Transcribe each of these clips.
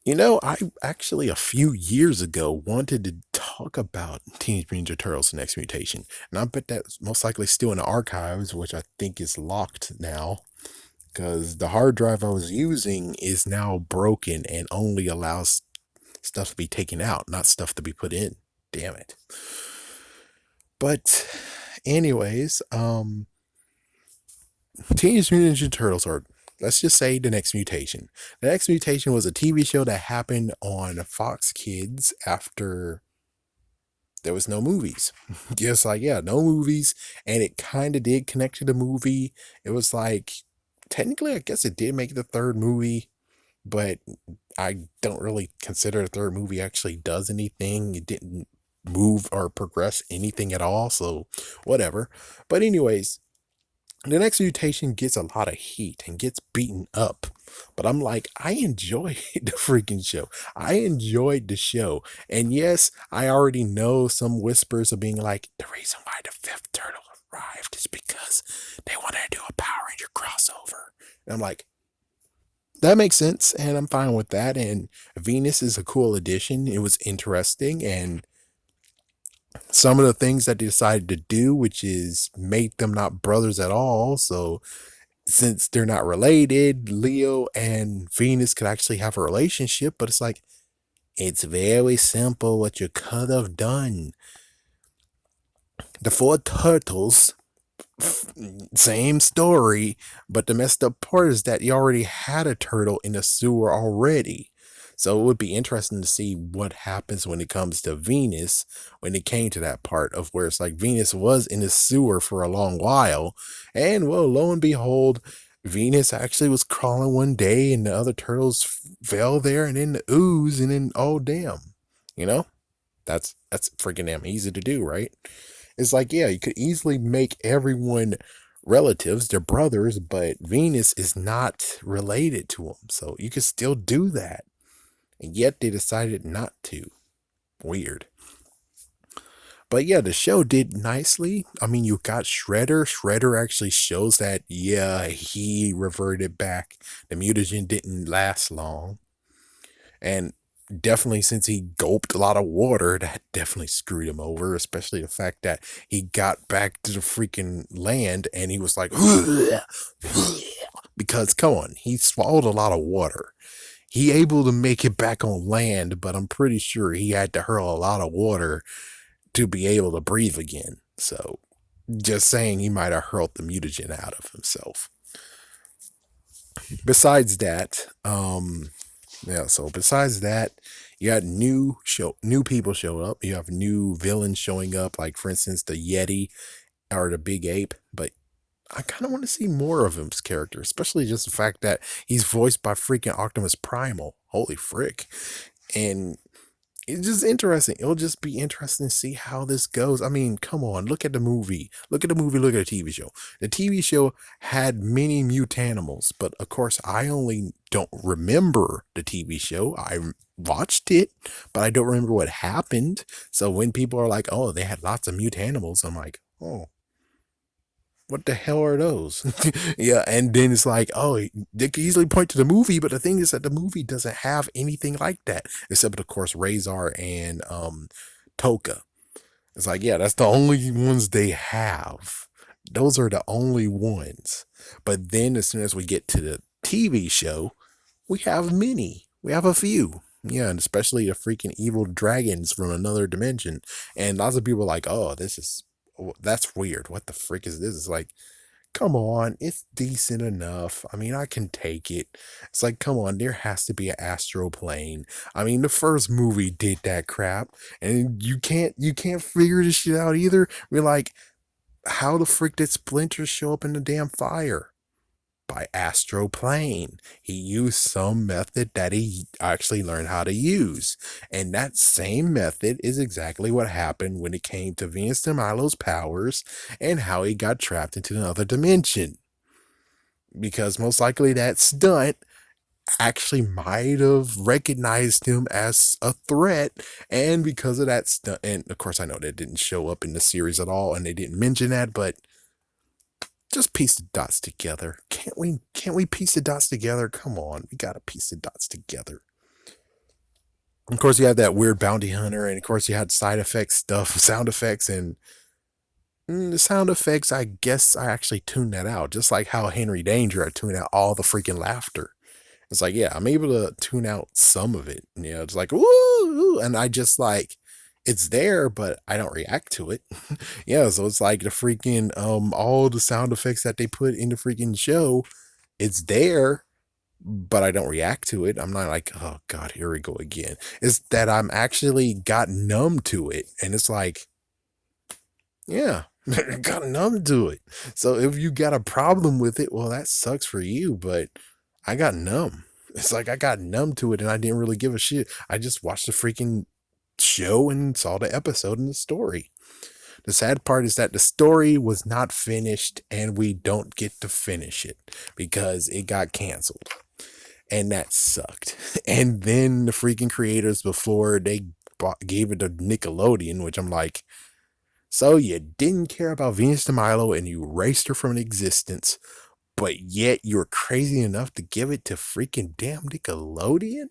I actually a few years ago wanted to talk about Teenage Mutant Ninja Turtles: The Next Mutation, and I bet that's most likely still in the archives, which I think is locked now because the hard drive I was using is now broken and only allows stuff to be taken out, not stuff to be put in. Damn it. But anyways, Teenage Mutant Ninja Turtles are, let's just say, The Next Mutation. The Next Mutation was a TV show that happened on Fox Kids after there was no movies. Just like, yeah, no movies. And it kind of did connect to the movie. It was like, technically, I guess it did make the third movie, but I don't really consider the third movie actually does anything. It didn't move or progress anything at all. So, whatever. But, anyways, the Next Mutation gets a lot of heat and gets beaten up. But I'm like, I enjoyed the freaking show. I enjoyed the show. And yes, I already know some whispers of being like, the reason why the fifth turtle arrived is because they wanted to do a Power Ranger crossover. And I'm like, that makes sense. And I'm fine with that. And Venus is a cool addition. It was interesting. And some of the things that they decided to do, which is make them not brothers at all. So since they're not related, Leo and Venus could actually have a relationship, but it's like, it's very simple what you could have done. The four turtles, same story, but the messed up part is that you already had a turtle in the sewer already. So it would be interesting to see what happens when it comes to Venus, when it came to that part of where it's like Venus was in the sewer for a long while. And well, lo and behold, Venus actually was crawling one day and the other turtles fell there and in the ooze and then, oh damn, you know, that's freaking damn easy to do, right? It's like, yeah, you could easily make everyone relatives, they're brothers, but Venus is not related to them. So you could still do that. And yet they decided not to. Weird. But yeah, the show did nicely. I mean, you got Shredder. Shredder actually shows that, yeah, he reverted back. The mutagen didn't last long. And definitely, since he gulped a lot of water, that definitely screwed him over, especially the fact that he got back to the freaking land and he was like, because come on, he swallowed a lot of water. He able to make it back on land, but I'm pretty sure he had to hurl a lot of water to be able to breathe again. So just saying, he might have hurled the mutagen out of himself. Besides that, yeah, so besides that, you got new people show up. You have new villains showing up, like for instance the Yeti or the Big Ape. But I kind of want to see more of him's character, especially just the fact that he's voiced by freaking Optimus Primal. Holy frick! And it's just interesting. It'll just be interesting to see how this goes. I mean, come on, look at the movie. Look at the movie, look at the TV show. The TV show had many mutanimals, but of course, I only don't remember the TV show. I watched it, but I don't remember what happened. So when people are like, oh, they had lots of mutanimals, I'm like, oh, what the hell are those? Yeah, and then it's like, oh, they could easily point to the movie, but the thing is that the movie doesn't have anything like that, except of course Razor and Toka. It's like, yeah, that's the only ones they have. Those are the only ones. But then as soon as we get to the TV show, we have many. We have a few. Yeah, and especially the freaking evil dragons from another dimension. And lots of people are like, oh, that's weird. What the frick is this? It's like, come on, it's decent enough. I mean, I can take it. It's like, come on, there has to be an astral plane. I mean, the first movie did that crap, and you can't figure this shit out either. We're like, how the frick did Splinter show up in the damn fire? By astral plane. He used some method that he actually learned how to use. And that same method is exactly what happened when it came to Venus de Milo's powers and how he got trapped into another dimension. Because most likely that stunt actually might have recognized him as a threat. And because of that stunt, and of course I know that didn't show up in the series at all and they didn't mention that, but just piece the dots together. Can't we piece the dots together? Come on, we gotta piece the dots together. Of course, you had that weird bounty hunter, and of course, you had side effects stuff, sound effects, and the sound effects. I guess I actually tuned that out, just like how Henry Danger I tuned out all the freaking laughter. It's like, yeah, I'm able to tune out some of it. You know, it's like, woo, and I just like, it's there, but I don't react to it. Yeah, so it's like the freaking all the sound effects that they put in the freaking show, it's there, but I don't react to it. I'm not like, oh god, here we go again. It's that I'm actually got numb to it, and it's like, yeah, got numb to it. So if you got a problem with it, well, that sucks for you, but I got numb. It's like I got numb to it, and I didn't really give a shit. I just watched the freaking show and saw the episode and the story. The sad part is that the story was not finished, and we don't get to finish it because it got canceled. And that sucked. And then the freaking creators, before they gave it to Nickelodeon, which I'm like, so you didn't care about Venus de Milo and you erased her from existence, but yet you're crazy enough to give it to freaking damn Nickelodeon?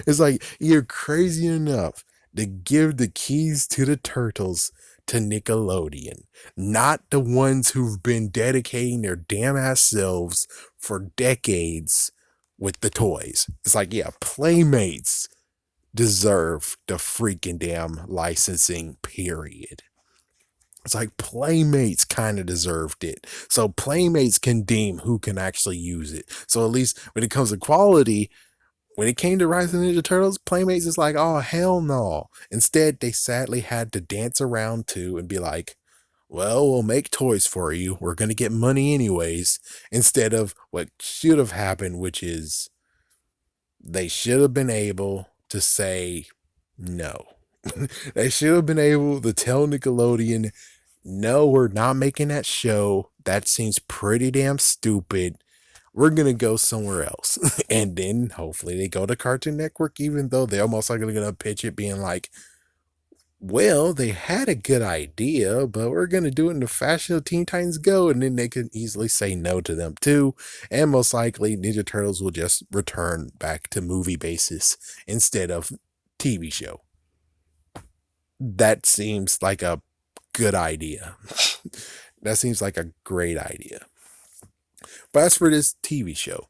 It's like, you're crazy enough to give the keys to the turtles to Nickelodeon, not the ones who've been dedicating their damn ass selves for decades with the toys. It's like, yeah, Playmates deserve the freaking damn licensing, period. It's like Playmates kind of deserved it. So Playmates can deem who can actually use it. So at least when it comes to quality, when it came to Rise of the Ninja Turtles, Playmates is like, oh, hell no. Instead, they sadly had to dance around too and be like, well, we'll make toys for you. We're going to get money anyways. Instead of what should have happened, which is they should have been able to say no. They should have been able to tell Nickelodeon, no, we're not making that show. That seems pretty damn stupid. We're going to go somewhere else. And then hopefully they go to Cartoon Network, even though they're almost likely going to pitch it being like, well, they had a good idea, but we're going to do it in the fashion of Teen Titans Go. And then they can easily say no to them too. And most likely Ninja Turtles will just return back to movie basis instead of TV show. That seems like a good idea. That seems like a great idea. But as for this TV show,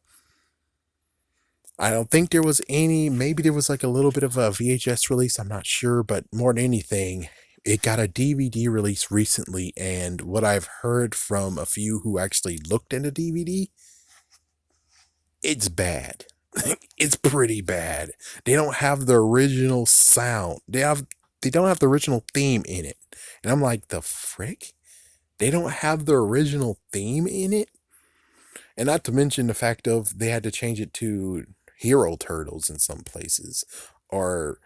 I don't think there was any, maybe there was like a little bit of a VHS release, I'm not sure, but more than anything, it got a DVD release recently, and what I've heard from a few who actually looked at the DVD, it's bad. It's pretty bad. They don't have the original sound. They don't have the original theme in it. And I'm like, the frick? They don't have the original theme in it? And not to mention the fact of they had to change it to Hero Turtles in some places, or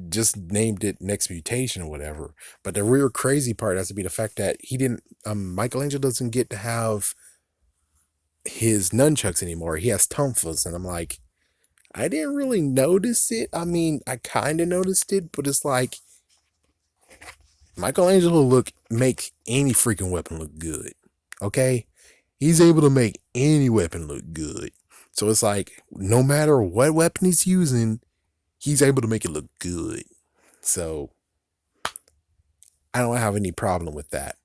just named it Next Mutation or whatever. But the real crazy part has to be the fact that he didn't, Michelangelo doesn't get to have his nunchucks anymore. He has tonfas. And I'm like, I didn't really notice it. I mean, I kind of noticed it, but it's like, Michelangelo makes any freaking weapon look good. Okay? He's able to make any weapon look good. So it's like, no matter what weapon he's using, he's able to make it look good. So I don't have any problem with that.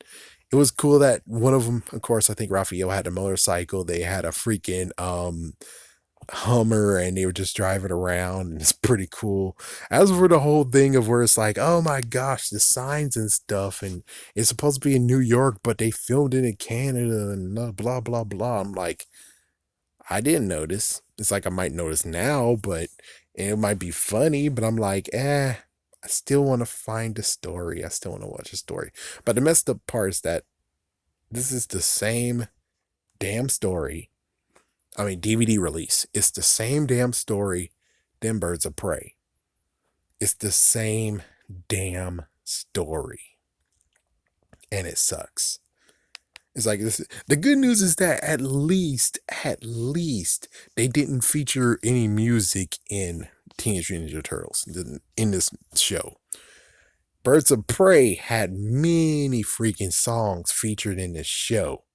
It was cool that one of them, of course, I think Raphael had a motorcycle. They had a freaking Hummer, and they were just driving around, and it's pretty cool. As for the whole thing of where it's like, oh my gosh, the signs and stuff, and it's supposed to be in New York, but they filmed it in Canada and blah blah blah. I'm like, I didn't notice. It's like I might notice now, but it might be funny, but I'm like, I still want to find a story. I still want to watch a story. But the messed up part is that this is the same damn story. I mean, DVD release. It's the same damn story than Birds of Prey. It's the same damn story. And it sucks. It's like this. The good news is that at least they didn't feature any music in Teenage Mutant Ninja Turtles in this show. Birds of Prey had many freaking songs featured in this show.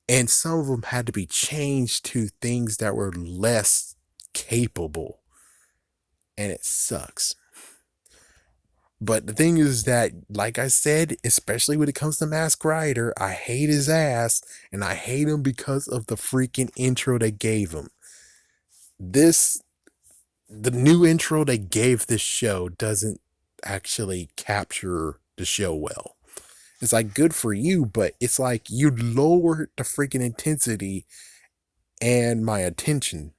And some of them had to be changed to things that were less capable. and it sucks. But the thing is that, like I said, especially when it comes to Mask Rider, I hate his ass, and I hate him because of the freaking intro they gave him. This, the new intro they gave this show doesn't actually capture the show well. It's like good for you, but it's like you lowered the freaking intensity and my attention,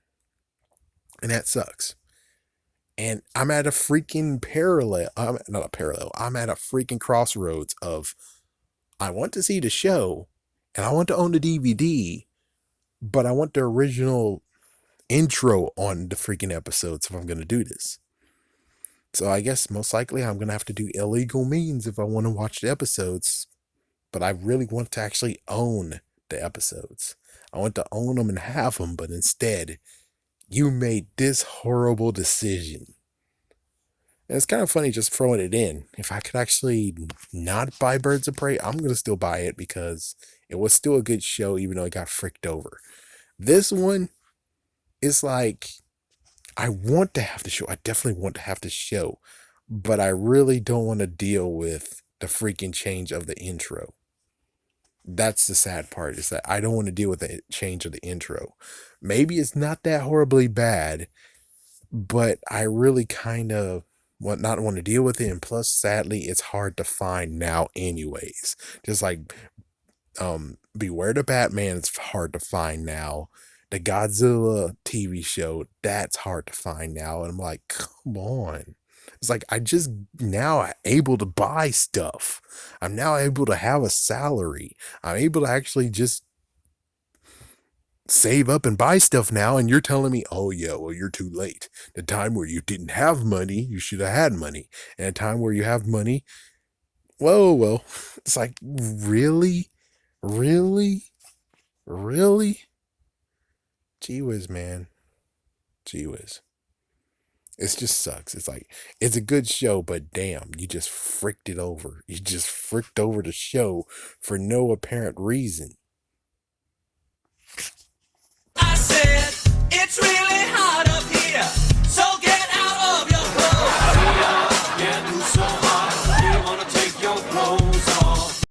and that sucks. And I'm at a freaking parallel. I'm not a parallel. I'm at a freaking crossroads of I want to see the show and I want to own the DVD, but I want the original intro on the freaking episodes if I'm going to do this. So I guess most likely I'm going to have to do illegal means if I want to watch the episodes, but I really want to actually own the episodes. I want to own them and have them, but instead, you made this horrible decision. And it's kind of funny just throwing it in. If I could actually not buy Birds of Prey, I'm going to still buy it because it was still a good show, even though it got fricked over. This one is like, I want to have the show. I definitely want to have the show, but I really don't want to deal with the freaking change of the intro. That's the sad part, is that I don't want to deal with the change of the intro. Maybe it's not that horribly bad, but I really kind of not want to deal with it. And plus, sadly, it's hard to find now anyways. Just like Beware the Batman, it's hard to find now. The Godzilla TV show, that's hard to find now. And I'm like, come on. It's like I just now able to buy stuff. I'm now able to have a salary. I'm able to actually just save up and buy stuff now, and you're telling me, oh yeah, well, you're too late. The time where you didn't have money, you should have had money. And a time where you have money, well, it's like, really? Really? Really? Gee whiz, man. Gee whiz. It just sucks. It's like, it's a good show, but damn, you just fricked it over. You just fricked over the show for no apparent reason.